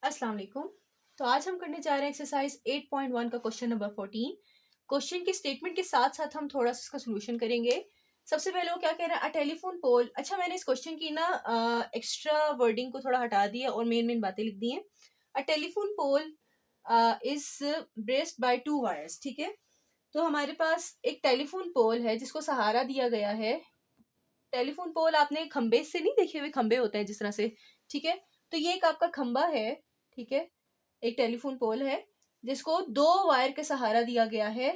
अस्सलाम वालेकुम। तो आज हम करने जा रहे हैं एक्सरसाइज 8.1 का क्वेश्चन नंबर 14। क्वेश्चन के स्टेटमेंट के साथ साथ हम थोड़ा सा इसका सोल्यूशन करेंगे। सबसे पहले वो क्या कह रहा है, अ टेलीफोन पोल। अच्छा, मैंने इस क्वेश्चन की ना एक्स्ट्रा वर्डिंग को थोड़ा हटा दिया और मेन मेन बातें लिख दी हैं। A telephone pole is braced by two wires. ठीक है, तो हमारे पास एक टेलीफोन पोल है जिसको सहारा दिया गया है। टेलीफोन पोल आपने खंबे से नहीं देखे हुए, खंबे होते हैं जिस तरह से। ठीक है, तो ये एक आपका खंबा है। ठीक है, एक टेलीफोन पोल है जिसको दो वायर के सहारा दिया गया है।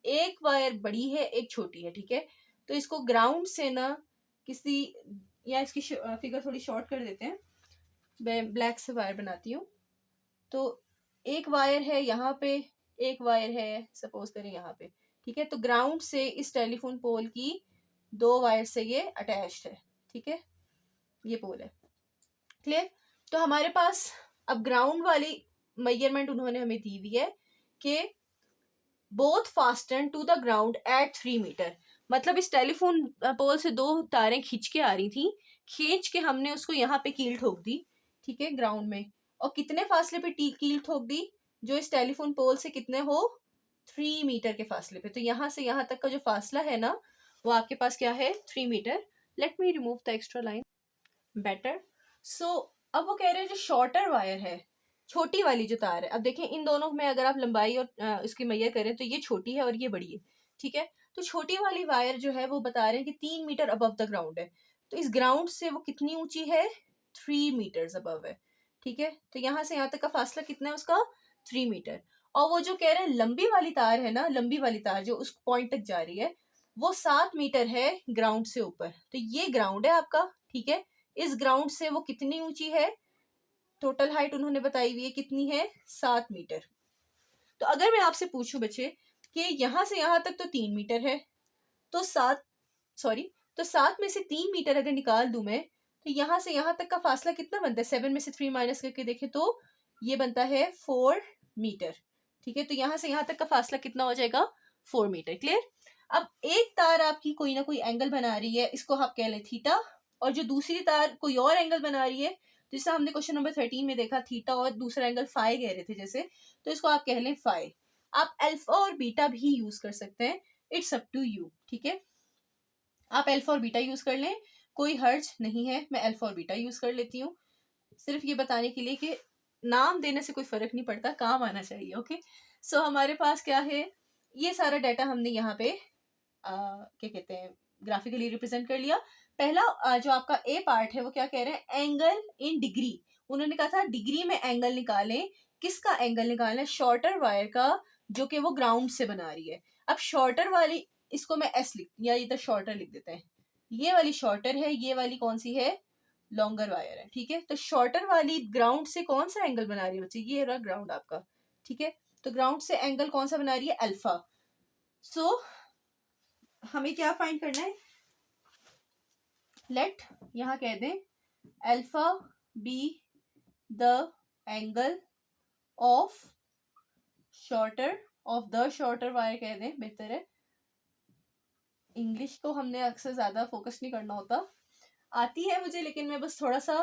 एक वायर बड़ी है, एक छोटी है। ठीक है, तो इसको ग्राउंड से ना किसी, या इसकी फिगर थोड़ी शॉर्ट कर देते हैं, मैं ब्लैक से वायर बनाती हूँ। तो एक वायर है यहाँ पे, एक वायर है सपोज करें यहाँ पे। ठीक है, तो ग्राउंड से इस टेलीफोन पोल की दो वायर से ये अटैच्ड है। ठीक है, ये पोल है। क्लियर? तो हमारे पास अब ग्राउंड वाली मेजरमेंट उन्होंने हमें दी हुई है कि both fasten to the ground at 3 metre. मतलब इस टेलीफोन पोल से दो तारें खींच के आ रही थी, खींच के हमने उसको यहाँ पे कील ठोक दी। ठीक है, ग्राउंड में। और कितने फासले पे कील ठोक दी? जो इस टेलीफोन पोल से कितने हो, 3 मीटर के फासले पे। तो यहाँ से यहाँ तक का जो फासला है ना, वो आपके पास क्या है, 3 metre. Let me remove the extra line better. So अब वो कह रहे हैं जो शॉर्टर वायर है, छोटी वाली जो तार है, अब देखें इन दोनों में अगर आप लंबाई और इसकी मैयर करें तो ये छोटी है और ये बड़ी है। ठीक है, तो छोटी वाली वायर जो है वो बता रहे हैं कि 3 मीटर अबव द ग्राउंड है। तो इस ग्राउंड से वो कितनी ऊंची है, 3 मीटर्स अबव है। ठीक है, तो यहाँ से यहाँ तक का फासला कितना है उसका, 3 मीटर। और वो जो कह रहे हैं लंबी वाली तार है ना, लंबी वाली तार जो उस पॉइंट तक जा रही है, वो 7 मीटर है ग्राउंड से ऊपर। तो ये ग्राउंड है आपका। ठीक है, इस ग्राउंड से वो कितनी ऊंची है, टोटल हाइट उन्होंने बताई हुई है कितनी है, 7 मीटर। तो अगर मैं आपसे पूछूं बच्चे कि यहां से यहां तक तो 3 मीटर है, तो तो 7 में से 3 मीटर अगर निकाल दूं मैं, तो यहां से यहां तक का फासला कितना बनता है, 7 में से 3 माइनस करके देखें तो ये बनता है 4 मीटर। ठीक है, तो यहां से यहां तक का फासला कितना हो जाएगा, 4 मीटर। क्लियर? अब एक तार आपकी कोई ना कोई एंगल बना रही है, इसको आप कह लें थीटा, और जो दूसरी तार कोई और एंगल बना रही है, जैसे हमने क्वेश्चन नंबर 13 में देखा, थीटा और दूसरा एंगल फाई कह रहे थे जैसे, तो इसको आप कह लें फाई। आप अल्फा और बीटा भी यूज कर सकते हैं, इट्स अप टू यू। ठीक है, आप अल्फा और बीटा यूज कर लें, कोई हर्ज नहीं है। मैं अल्फा और बीटा यूज कर लेती हूँ, सिर्फ ये बताने के लिए कि नाम देने से कोई फर्क नहीं पड़ता, काम आना चाहिए। ओके, सो हमारे पास क्या है, ये सारा डाटा हमने यहाँ पे क्या कहते हैं, ग्राफिकली रिप्रेजेंट कर लिया। पहला जो आपका ए पार्ट है वो क्या कह रहे हैं, एंगल इन डिग्री। उन्होंने कहा था डिग्री में एंगल निकालें। किसका एंगल निकालना है, शॉर्टर वायर का, जो कि वो ग्राउंड से बना रही है। अब शॉर्टर वाली, इसको मैं एस लिख, या इधर शॉर्टर लिख देते हैं, ये वाली शॉर्टर है, ये वाली कौन सी है, लॉन्गर वायर है। ठीक है, तो शॉर्टर वाली ग्राउंड से कौन सा एंगल बना रही है बच्चे, ये रहा ग्राउंड आपका। ठीक है, तो ग्राउंड से एंगल कौन सा बना रही है, अल्फा। सो हमें क्या फाइंड करना है, लेट यहां कह दें alpha be the angle of shorter, of the shorter wire कह दें, बेहतर है। इंग्लिश को हमने अक्सर ज्यादा फोकस नहीं करना होता, आती है मुझे, लेकिन मैं बस थोड़ा सा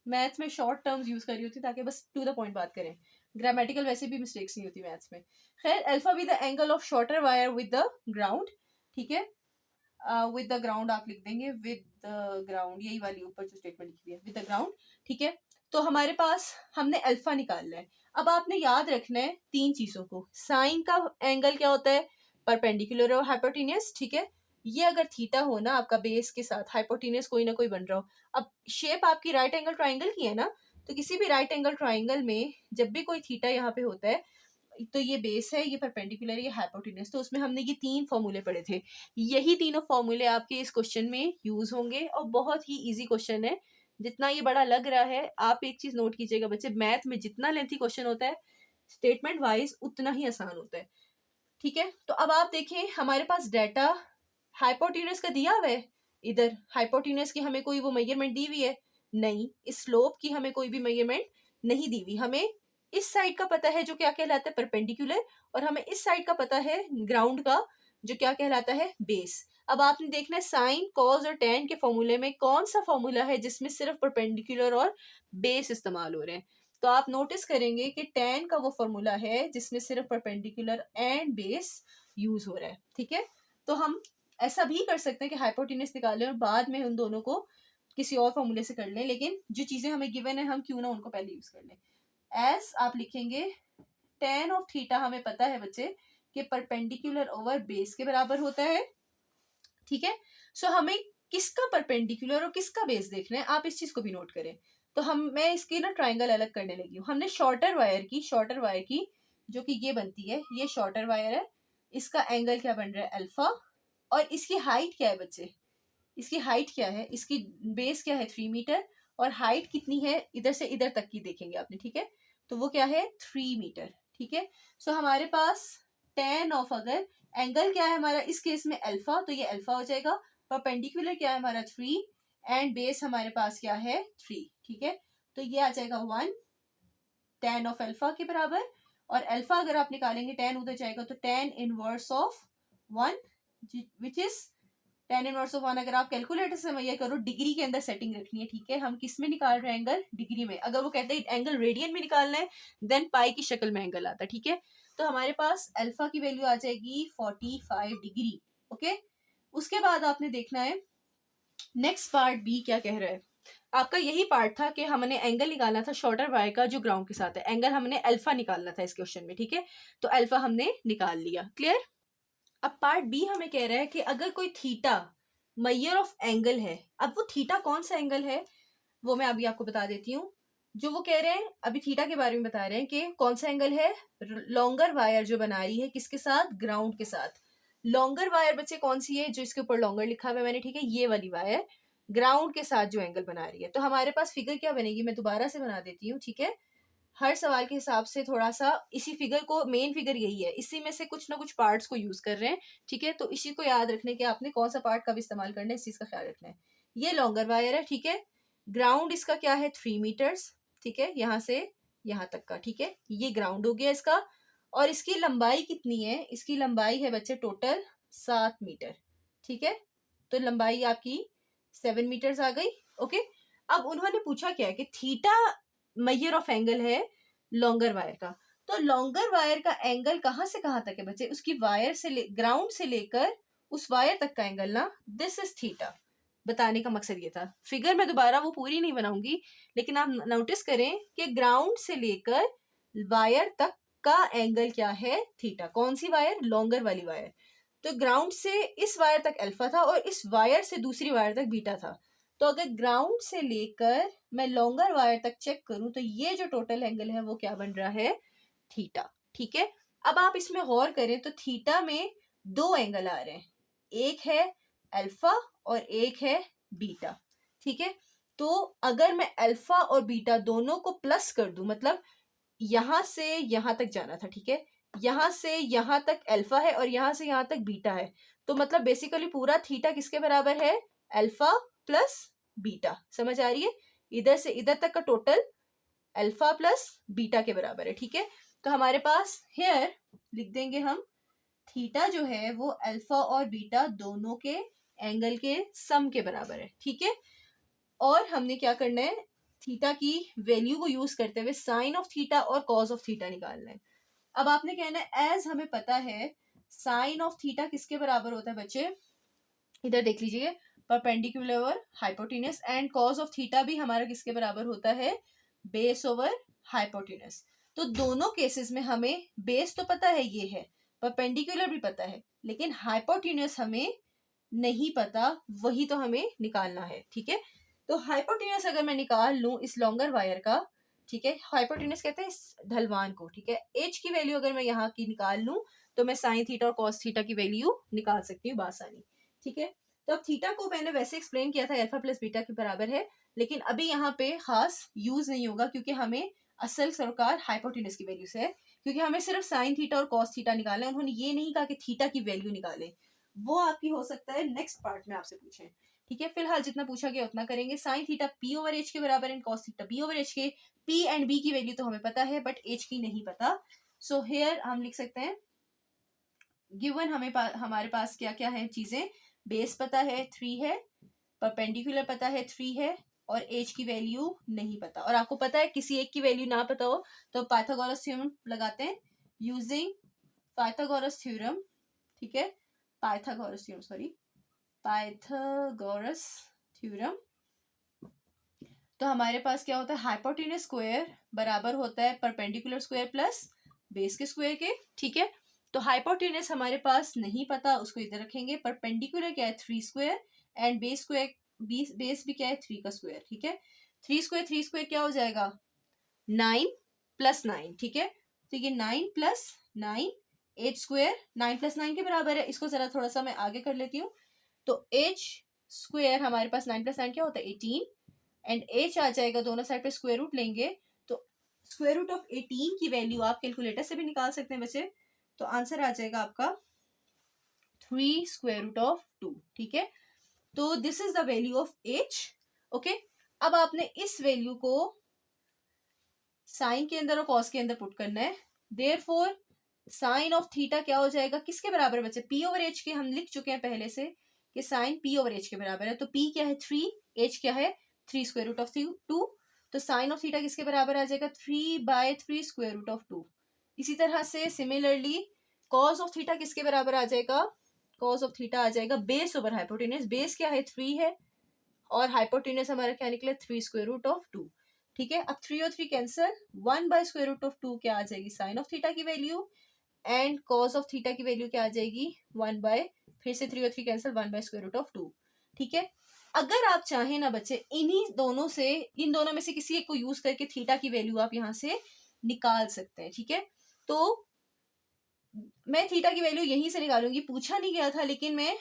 मैथ में शॉर्ट टर्म्स यूज कर रही होती ताकि बस टू द पॉइंट बात करें। ग्रामेटिकल वैसे भी मिस्टेक्स नहीं होती मैथ्स में। खैर, alpha be the angle of shorter wire with the ground. ठीक है, विद द ग्राउंड आप लिख देंगे, विद द ग्राउंड, यही वाली ऊपर जो स्टेटमेंट लिखी है, विद द ग्राउंड। ठीक है, तो हमारे पास हमने अल्फा निकालना है। अब आपने याद रखना है तीन चीजों को। साइन का एंगल क्या होता है, परपेंडिकुलर और हाइपोटेनियस। ठीक है, ये अगर थीटा हो ना आपका बेस के साथ, हाइपोटेनियस कोई ना कोई बन रहा हो। अब शेप आपकी राइट एंगल ट्राइंगल की है ना, तो किसी भी राइट एंगल ट्राइंगल में जब भी कोई थीटा यहाँ पे होता है, तो ये बेस है, ये परपेंडिकुलर, ये हाइपोटेन्यूज। तो उसमें हमने ये तीन फॉर्मूले पढ़े थे, यही तीनों फॉर्मूले आपके इस क्वेश्चन में यूज होंगे, और बहुत ही इजी क्वेश्चन है। जितना ये बड़ा लग रहा है, आप एक चीज नोट कीजिएगा बच्चे, मैथ में जितना लेंथी क्वेश्चन होता है स्टेटमेंट वाइज, उतना ही आसान होता है। ठीक है, तो अब आप देखें हमारे पास डाटा हाइपोटेन्यूज का दिया हुआ है। इधर हाइपोटेन्यूज की हमें कोई वो मेजरमेंट दी हुई है नहीं, इस स्लोप की हमें कोई भी मेजरमेंट नहीं दी हुई। हमें इस साइड का पता है जो क्या कहलाता है परपेंडिकुलर, और हमें इस साइड का पता है ग्राउंड का, जो क्या कहलाता है बेस। अब आपने देखना है साइन, कॉस और टेन के फॉर्मूले में कौन सा फॉर्मूला है जिसमें सिर्फ परपेंडिकुलर और बेस इस्तेमाल हो रहे हैं। तो आप नोटिस करेंगे कि tan का वो फॉर्मूला है जिसमें सिर्फ परपेंडिकुलर एंड बेस यूज हो रहा है, ठीक है। तो हम ऐसा भी कर सकते हैं कि हाइपोटेन्यूज निकालें और बाद में उन दोनों को किसी और फॉर्मूले से कर लें, लेकिन जो चीजें हमें गिवन है हम क्यों ना उनको पहले यूज कर लें। एस आप लिखेंगे tan ऑफ थीटा, हमें पता है बच्चे कि परपेंडिकुलर ओवर बेस के बराबर होता है, ठीक है। सो हमें किसका परपेंडिकुलर और किसका बेस देखना है, आप इस चीज को भी नोट करें। तो मैं इसकी ना ट्राइंगल अलग करने लगी हूँ। हमने शॉर्टर वायर की जो कि ये बनती है, ये शॉर्टर वायर है, इसका एंगल क्या बन रहा है अल्फा, और इसकी हाइट क्या है बच्चे, इसकी हाइट क्या है, इसकी बेस क्या है 3 मीटर, और हाइट कितनी है इधर से इधर तक की देखेंगे आपने, ठीक है। तो वो क्या है 3 मीटर, ठीक है। सो हमारे पास tan ऑफ, अगर एंगल क्या है हमारा इस केस में अल्फा, तो ये अल्फा हो जाएगा। परपेंडिकुलर क्या है हमारा 3, एंड बेस हमारे पास क्या है 3, ठीक है। तो ये आ जाएगा 1 tan ऑफ अल्फा के बराबर, और अल्फा अगर आप निकालेंगे tan उधर जाएगा तो tan inverse of 1 which is tan inverse of 1। अगर आप कैलकुलेटर से ये करो, डिग्री के अंदर सेटिंग रखनी है, ठीक है। हम किस में निकाल रहे हैं एंगल, डिग्री में। अगर वो कहते हैं एंगल रेडियन में निकालना है देन पाई की शक्ल में एंगल आता है, ठीक है। तो हमारे पास अल्फा की वैल्यू आ जाएगी 45 डिग्री, ओके। उसके बाद आपने देखना है नेक्स्ट पार्ट बी क्या कह रहा है। आपका यही पार्ट था कि हमने एंगल निकालना था शॉर्टर वायर का जो ग्राउंड के साथ है, एंगल हमने अल्फा निकालना था इस क्वेश्चन में, ठीक है। तो अल्फा हमने निकाल लिया, क्लियर। अब पार्ट बी हमें कह रहा है कि अगर कोई थीटा मेजर ऑफ एंगल है, अब वो थीटा कौन सा एंगल है वो मैं अभी आपको बता देती हूँ। जो वो कह रहे हैं अभी थीटा के बारे में बता रहे हैं कि कौन सा एंगल है, लॉन्गर वायर जो बना रही है किसके साथ, ग्राउंड के साथ। लॉन्गर वायर बच्चे कौन सी है, जो इसके ऊपर लॉन्गर लिखा हुआ है मैंने, ठीक है, ये वाली वायर ग्राउंड के साथ जो एंगल बना रही है। तो हमारे पास फिगर क्या बनेगी, मैं दोबारा से बना देती हूँ, ठीक है। हर सवाल के हिसाब से थोड़ा सा इसी फिगर को, मेन फिगर यही है, इसी में से कुछ ना कुछ पार्ट्स को यूज कर रहे हैं, ठीक है। तो इसी को याद रखने के आपने कौन सा पार्ट कब इस्तेमाल करना है इस चीज का ख्याल रखना है। ये लॉन्गर वायर है, ठीक है। ग्राउंड इसका क्या है 3 मीटर्स, ठीक है, यहाँ से यहाँ तक का, ठीक है। ये ग्राउंड हो गया इसका, और इसकी लंबाई कितनी है, इसकी लंबाई है बच्चे टोटल 7 मीटर, ठीक है। तो लंबाई आपकी 7 मीटर्स आ गई, ओके। अब उन्होंने पूछा क्या है कि थीटा मेजर ऑफ एंगल है लॉन्गर वायर का। तो लॉन्गर वायर का एंगल कहाँ से कहाँ तक है बच्चे, उसकी वायर से ग्राउंड से लेकर उस वायर तक का एंगल ना, दिस इज थीटा। बताने का मकसद ये था। फिगर मैं दोबारा वो पूरी नहीं बनाऊंगी, लेकिन आप नोटिस करें कि ग्राउंड से लेकर वायर तक का एंगल क्या है थीटा। कौन सी वायर, लॉन्गर वाली वायर। तो ग्राउंड से इस वायर तक अल्फा था और इस वायर से दूसरी वायर तक बीटा था। तो अगर ग्राउंड से लेकर मैं लॉन्गर वायर तक चेक करूं तो ये जो टोटल एंगल है वो क्या बन रहा है थीटा, ठीक है। अब आप इसमें गौर करें तो थीटा में दो एंगल आ रहे हैं, एक है अल्फा और एक है बीटा, ठीक है। तो अगर मैं अल्फा और बीटा दोनों को प्लस कर दूं, मतलब यहां से यहां तक जाना था, ठीक है, यहां से यहां तक अल्फा है और यहां से यहां तक बीटा है, तो मतलब बेसिकली पूरा थीटा किसके बराबर है, अल्फा प्लस बीटा। समझ आ रही है, इधर से इधर तक का टोटल अल्फा प्लस बीटा के बराबर है, ठीक है। तो हमारे पास हेयर लिख देंगे हम, थीटा जो है वो अल्फा और बीटा दोनों के एंगल के सम के बराबर है, ठीक है। और हमने क्या करना है, थीटा की वैल्यू को यूज करते हुए साइन ऑफ थीटा और कॉज ऑफ थीटा निकालना है। अब आपने कहना है एज हमें पता है साइन ऑफ थीटा किसके बराबर होता है बच्चे, इधर देख लीजिए, perpendicular over hypotenuse, and cause of theta भी हमारा किसके बराबर होता है, बेस ओवर हाइपोटेन्यूस। तो दोनों केसेस में हमें बेस तो पता है ये है, परपेंडिकुलर भी पता है, लेकिन हाइपोटेन्यूस हमें नहीं पता, वही तो हमें निकालना है, ठीक है। तो हाइपोटेन्यूस अगर मैं निकाल लूं इस लॉन्गर वायर का, ठीक है, हाइपोटेन्यूस कहते हैं इस ढलवान को, ठीक है। एच की वैल्यू अगर मैं यहाँ की निकाल लूं तो मैं साइन थीटा और कॉस थीटा की वैल्यू निकाल सकती हूँ बासानी, ठीक है। तो अब थीटा को मैंने वैसे एक्सप्लेन किया था अल्फा प्लस बीटा के बराबर है, लेकिन अभी यहाँ पे खास यूज नहीं होगा क्योंकि हमें असल सरोकार हाइपोटेन्यूस की वैल्यू से है, क्योंकि हमें सिर्फ साइन थीटा और कॉस थीटा निकालना है। उन्होंने ये नहीं कहा कि थीटा की वैल्यू निकाले, वो आपकी हो सकता है नेक्स्ट पार्ट में आपसे पूछें, ठीक है। फिलहाल जितना पूछा गया उतना करेंगे। Sine theta P over H के बराबर and cos theta B over H के। पी एंड बी की वैल्यू तो हमें पता है बट एच की नहीं पता। सो हेयर हम लिख सकते हैं गिवन हमारे पास क्या क्या है चीजें, बेस पता है 3 है, परपेंडिकुलर पता है 3 है, और एच की वैल्यू नहीं पता, और आपको पता है किसी एक की वैल्यू ना पता हो तो पाइथागोरस थ्योरम लगाते हैं, यूजिंग पाइथागोरस थ्योरम, ठीक है, Pythagoras theorem, sorry, Pythagoras theorem. तो हमारे पास क्या होता है, हाइपोटेन्यूज स्क्वायर बराबर होता है परपेंडिकुलर स्क्वायर प्लस बेस के स्क्वायर के, ठीक है। तो हाइपोटेन्यूज हमारे पास नहीं पता, उसको इधर रखेंगे। परपेंडिकुलर क्या है, 3 square, and base square, base भी क्या है, 3 का स्क्वायर, ठीक है। 3 स्क्वायर क्या हो जाएगा, 9 प्लस 9, ठीक है। तो ये 9 प्लस 9, एच स्क्वायर 9 प्लस 9 के बराबर है। इसको जरा थोड़ा सा मैं आगे कर लेती हूँ। तो एच स्क्वायर हमारे पास 9 प्लस 9 क्या होता है, 18, एंड एच आ जाएगा, दोनों साइड पे स्क्वायर रूट लेंगे तो स्क्वायर रूट ऑफ 18 की वैल्यू आप कैलकुलेटर से भी निकाल सकते हैं बच्चे। तो आंसर आ जाएगा आपका 3 स्क्वायर रूट ऑफ 2, ठीक है। तो this is the value of H, okay. अब आपने इस वैल्यू को साइन के अंदर और कॉस के अंदर पुट करना है। देयरफॉर साइन ऑफ थीटा क्या हो जाएगा, किसके बराबर बच्चे, पी ओवर एच के, हम लिख चुके हैं पहले से कि साइन पी ओवर एच के बराबर है। तो पी क्या है 3, एच क्या है 3 स्क्वायर रूट ऑफ 2। तो साइन ऑफ थीटा किसके बराबर आ जाएगा, 3/3 स्क्वायर रूट ऑफ 2। इसी तरह से सिमिलरली कॉस ऑफ थीटा किसके बराबर आ जाएगा, कॉस ऑफ थीटा आ जाएगा बेस ओवर हाइपोटेन्यूज। बेस क्या है 3 है, और हाइपोटेन्यूज हमारा क्या निकला 3 स्क्वायर रूट ऑफ 2, ठीक है। अब 3 और 3 कैंसिल, 1/√2 क्या आ जाएगी, साइन ऑफ थीटा की value, and cos of theta की वैल्यू क्या आ जाएगी 1 फिर से 3 और 3 कैंसिल, 1/√2, ठीक है। अगर आप चाहें ना बच्चे, इन्हीं दोनों से, इन दोनों में से किसी एक को यूज करके थीटा की वैल्यू आप यहाँ से निकाल सकते हैं, ठीक है। तो मैं थीटा की वैल्यू यहीं से निकालूंगी, पूछा नहीं गया था लेकिन मैं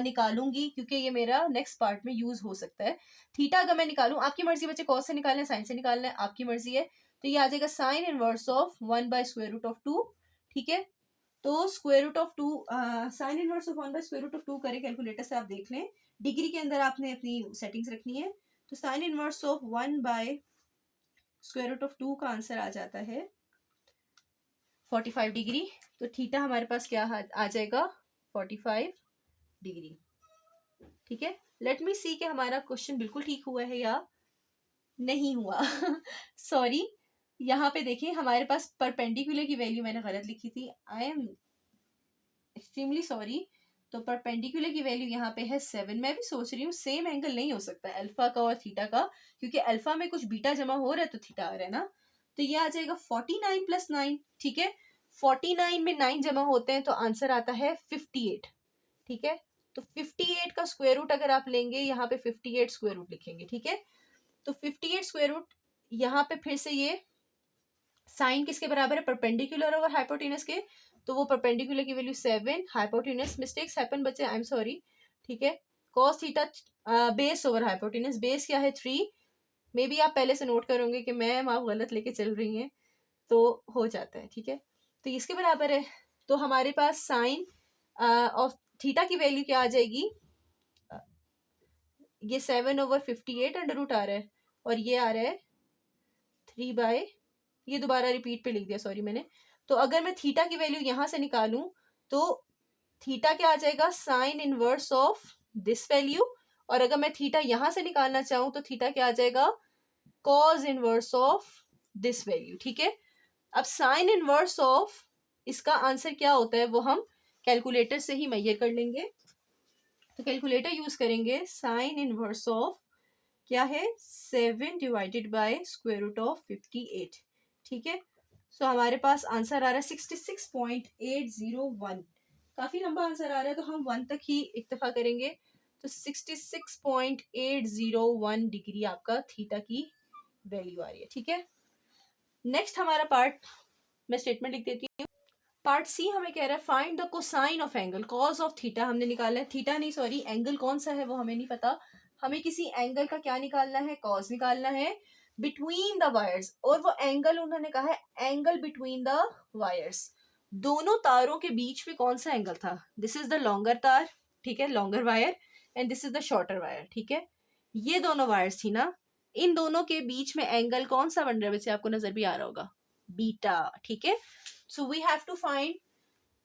निकालूंगी क्योंकि ये मेरा नेक्स्ट पार्ट में यूज हो सकता है। थीटा अगर मैं निकालूं, आपकी मर्जी बच्चे, कॉस से निकालना है साइन से निकालना है, आपकी मर्जी है। तो ये आ जाएगा साइन इनवर्स ऑफ 1/√2, ठीक है। तो square root of 2, sine inverse of 1/√2 करें कैलकुलेटर से, आप देख लें डिग्री के अंदर आपने अपनी सेटिंग्स रखनी है। तो साइन इनवर्स ऑफ 1/√2 का आंसर आ जाता है 45 डिग्री। तो थीटा हमारे पास क्या आ जाएगा 45 डिग्री, ठीक है। लेट मी सी कि हमारा क्वेश्चन बिल्कुल ठीक हुआ है या नहीं हुआ। सॉरी, यहाँ पे देखिए हमारे पास परपेंडिकुलर की वैल्यू मैंने गलत लिखी थी, आई एम एक्सट्रीमली सॉरी। तो परपेंडिकुलर की वैल्यू यहाँ पे है 7। मैं भी सोच रही हूँ सेम एंगल नहीं हो सकता अल्फा का और थीटा का, क्योंकि अल्फा में कुछ बीटा जमा हो रहा है तो थीटा आ रहा है ना। तो ये आ जाएगा 49 प्लस 9, ठीक है। 49 में 9 जमा होते हैं तो आंसर आता है 58, ठीक है। तो 58 का स्क्वायर रूट अगर आप लेंगे, यहाँ पे 58 स्क्वायर रूट लिखेंगे, ठीक है। तो 58 स्क्वायर रूट, यहाँ पे फिर से ये साइन किसके बराबर है, परपेंडिकुलर और हाइपोटेनस के। तो वो परपेंडिकुलर की वैल्यू 7, हाइपोटेनस, मिस्टेक्स हैपन बच्चे, आई एम सॉरी, ठीक है। Cos theta base over hypotenuse, base क्या है 3, मे बी आप पहले से नोट करोगे कि मैम आप गलत लेके चल रही हैं, तो हो जाता है, ठीक है। तो इसके बराबर है। तो हमारे पास साइन ऑफ थीटा की वैल्यू क्या आ जाएगी, ये 7/58 अंडर रूट आ रहा है, और ये आ रहा है 3 ये दोबारा रिपीट पे लिख दिया, सॉरी मैंने। तो अगर मैं थीटा की वैल्यू यहां से निकालूं तो थीटा क्या आ जाएगा, sign inverse of this value. और अगर मैं थीटा यहां से निकालना चाहूं तो थीटा क्या आ जाएगा, cause inverse of this value, ठीक है। अब साइन इनवर्स ऑफ इसका आंसर क्या होता है वो हम कैलकुलेटर से ही मेजर कर लेंगे। तो कैलकुलेटर यूज करेंगे, साइन इनवर्स ऑफ क्या है 7 divided by square root of 58, ठीक है। सो हमारे पास आंसर आ रहा है 66.801। काफी लंबा आंसर आ रहा है तो हम 1 तक ही इक्तफा करेंगे। तो 66.801 डिग्री आपका थीटा की वैल्यू आ रही है, ठीक है। नेक्स्ट हमारा पार्ट, मैं स्टेटमेंट लिख देती हूँ। पार्ट सी हमें कह रहा है find the cosine of angle, cause of theta हमने निकाला है, थीटा नहीं सॉरी एंगल कौन सा है वो हमें नहीं पता, हमें किसी एंगल का क्या निकालना है, कॉज निकालना है बिटवीन द वायर्स। और वो एंगल उन्होंने कहा है एंगल बिटवीन द वायर्स, दोनों तारों के बीच में कौन सा एंगल था, दिस इज द लॉन्गर तार, ठीक है, longer wire, and this is the shorter wire, ठीक है। ये दोनों वायर्स थी ना, इन दोनों के बीच में एंगल कौन सा बन रहा है बच्चे, आपको नजर भी आ रहा होगा, बीटा, ठीक है। So we have to find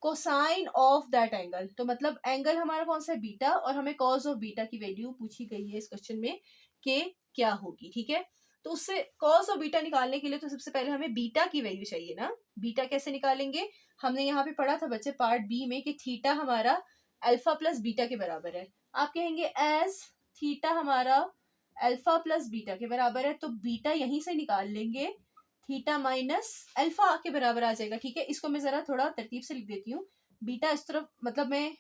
cosine of that angle. तो मतलब एंगल हमारा कौन सा है, बीटा, और हमें कॉज ऑफ बीटा की वैल्यू पूछी गई है इस क्वेश्चन में कि क्या होगी, ठीक है। तो उससे कॉस और बीटा निकालने के लिए तो सबसे पहले हमें बीटा की वैल्यू चाहिए ना। बीटा कैसे निकालेंगे, हमने यहाँ पे पढ़ा था बच्चे पार्ट बी में कि थीटा हमारा अल्फा प्लस बीटा के बराबर है। आप कहेंगे एज थीटा हमारा अल्फा प्लस बीटा के बराबर है, तो बीटा यहीं से निकाल लेंगे, थीटा माइनस अल्फा के बराबर आ जाएगा, ठीक है। इसको मैं जरा थोड़ा तरतीब से लिख देती हूँ। बीटा इस तरफ, मतलब मैं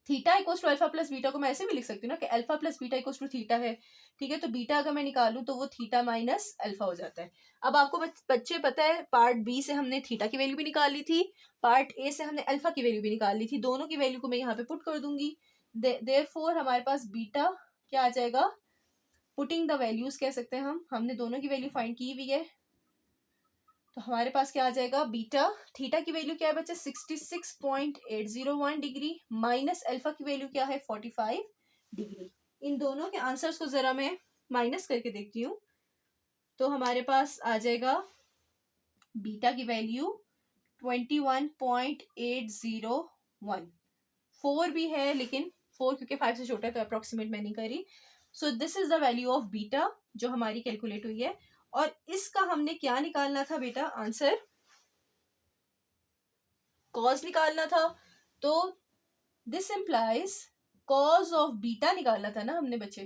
theta equals to alpha plus beta को मैं ऐसे भी लिख सकती हूँ ना कि alpha plus beta equals to theta है, ठीक है। तो बीटा अगर मैं निकालूं तो वो थीटा माइनस अल्फा हो जाता है। अब आपको बच्चे पता है पार्ट बी से हमने थीटा की वैल्यू भी निकाल ली थी, पार्ट ए से हमने अल्फा की वैल्यू भी निकाल ली थी, दोनों की वैल्यू को मैं यहाँ पे पुट कर दूंगी। देयरफॉर हमारे पास बीटा क्या आ जाएगा, पुटिंग द वैल्यूज कह सकते हैं हमने दोनों की वैल्यू फाइंड की हुई है, तो हमारे पास क्या आ जाएगा, बीटा थीटा की वैल्यू क्या है बच्चे 66.801 डिग्री माइनस अल्फा की वैल्यू क्या है 45 डिग्री। इन दोनों के आंसर्स को जरा मैं माइनस करके देखती हूँ, तो हमारे पास आ जाएगा बीटा की वैल्यू 21.801। 4 भी है लेकिन 4 क्योंकि 5 से छोटा है तो अप्रोक्सीमेट मैं नहीं करी। So this is the value of beta जो हमारी कैलकुलेट हुई है। और इसका हमने क्या निकालना था बेटा, आंसर कॉज निकालना था। तो this implies cause of beta निकालना था ना हमने बच्चे,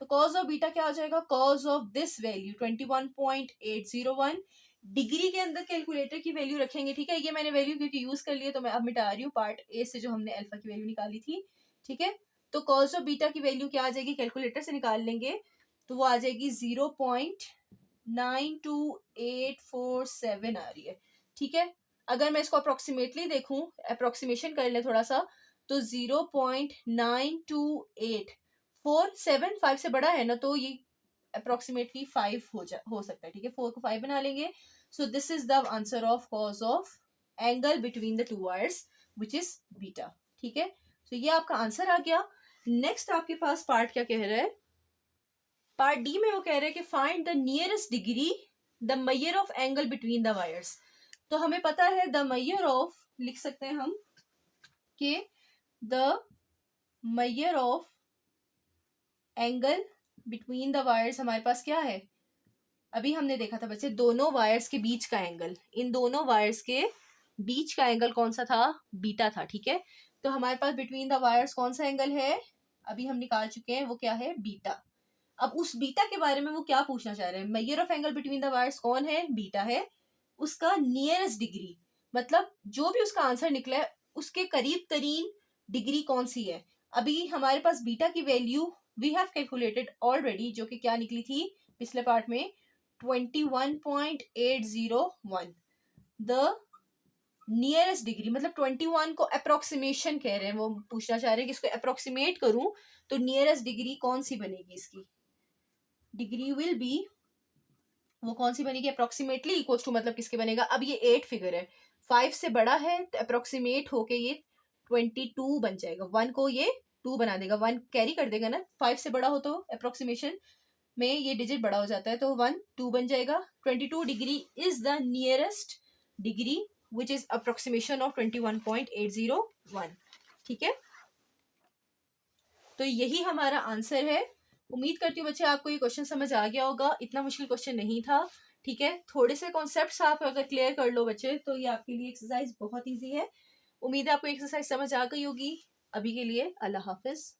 तो कॉज ऑफ बीटा क्या हो जाएगा, cause of this value 21.801 degree के अंदर कैलकुलेटर की वैल्यू रखेंगे, ठीक है। ये मैंने वैल्यू क्योंकि यूज कर लिया तो मैं अब मिटा रही हूँ पार्ट ए से जो हमने अल्फा की वैल्यू निकाली थी, ठीक है। तो कॉज ऑफ बीटा की वैल्यू क्या आ जाएगी, कैलकुलेटर से निकाल लेंगे तो वो आ जाएगी 0.92847 आ रही है, ठीक है। अगर मैं इसको अप्रोक्सीमेटली देखूं, अप्रोक्सीमेशन कर ले थोड़ा सा, तो 0.928475 से बड़ा है ना, तो ये अप्रोक्सीमेटली 5 हो सकता है, ठीक है। 4 को 5 बना लेंगे। So this is the answer of cause of angle between the two wires which is beta, ठीक है। तो ये आपका आंसर आ गया। नेक्स्ट आपके पास पार्ट क्या कह रहा है, पार्ट डी में वो कह रहे हैं कि find the nearest degree the measure of angle between the wires. तो हमें पता है द मेजर ऑफ, लिख सकते हैं हम कि the measure of angle between the wires हमारे पास क्या है, अभी हमने देखा था बच्चे दोनों वायर्स के बीच का एंगल, इन दोनों वायर्स के बीच का एंगल कौन सा था, बीटा था, ठीक है। तो हमारे पास बिटवीन द वायर्स कौन सा एंगल है, अभी हम निकाल चुके हैं, वो क्या है, बीटा। अब उस बीटा के बारे में वो क्या पूछना चाह रहे हैं, measure of angle between the wires कौन है, बीटा है, उसका नियरेस्ट डिग्री, मतलब जो भी उसका आंसर निकला है उसके करीब तरीन डिग्री कौन सी है। अभी हमारे पास बीटा की value we have calculated already, जो कि क्या निकली थी पिछले पार्ट में 21.801। द नियरेस्ट डिग्री मतलब 21 को अप्रोक्सीमेशन कह रहे हैं, वो पूछना चाह रहे हैं कि इसको अप्रोक्सीमेट करूं तो नियरेस्ट डिग्री कौन सी बनेगी, इसकी डिग्री विल बी, वो कौन सी बनेगी, अप्रोक्सीमेटली इक्वल टू, मतलब किसके बनेगा, अब ये 8 फिगर है, 5 से बड़ा है तो अप्रोक्सीमेट होके ये 22 बन जाएगा, 1 को ये 2 बना देगा, 1 कैरी कर देगा ना, 5 से बड़ा हो तो अप्रोक्सीमेशन में ये डिजिट बड़ा हो जाता है, तो 1 2 बन जाएगा। 22 degree is the nearest degree which is approximation of 21.801, ठीक है। तो यही हमारा आंसर है। उम्मीद करती हूँ बच्चे आपको ये क्वेश्चन समझ आ गया होगा, इतना मुश्किल क्वेश्चन नहीं था, ठीक है। थोड़े से कॉन्सेप्ट्स आप अगर क्लियर कर लो बच्चे तो ये आपके लिए एक्सरसाइज बहुत ईजी है। उम्मीद है आपको एक्सरसाइज समझ आ गई होगी। अभी के लिए अल्लाह हाफिज।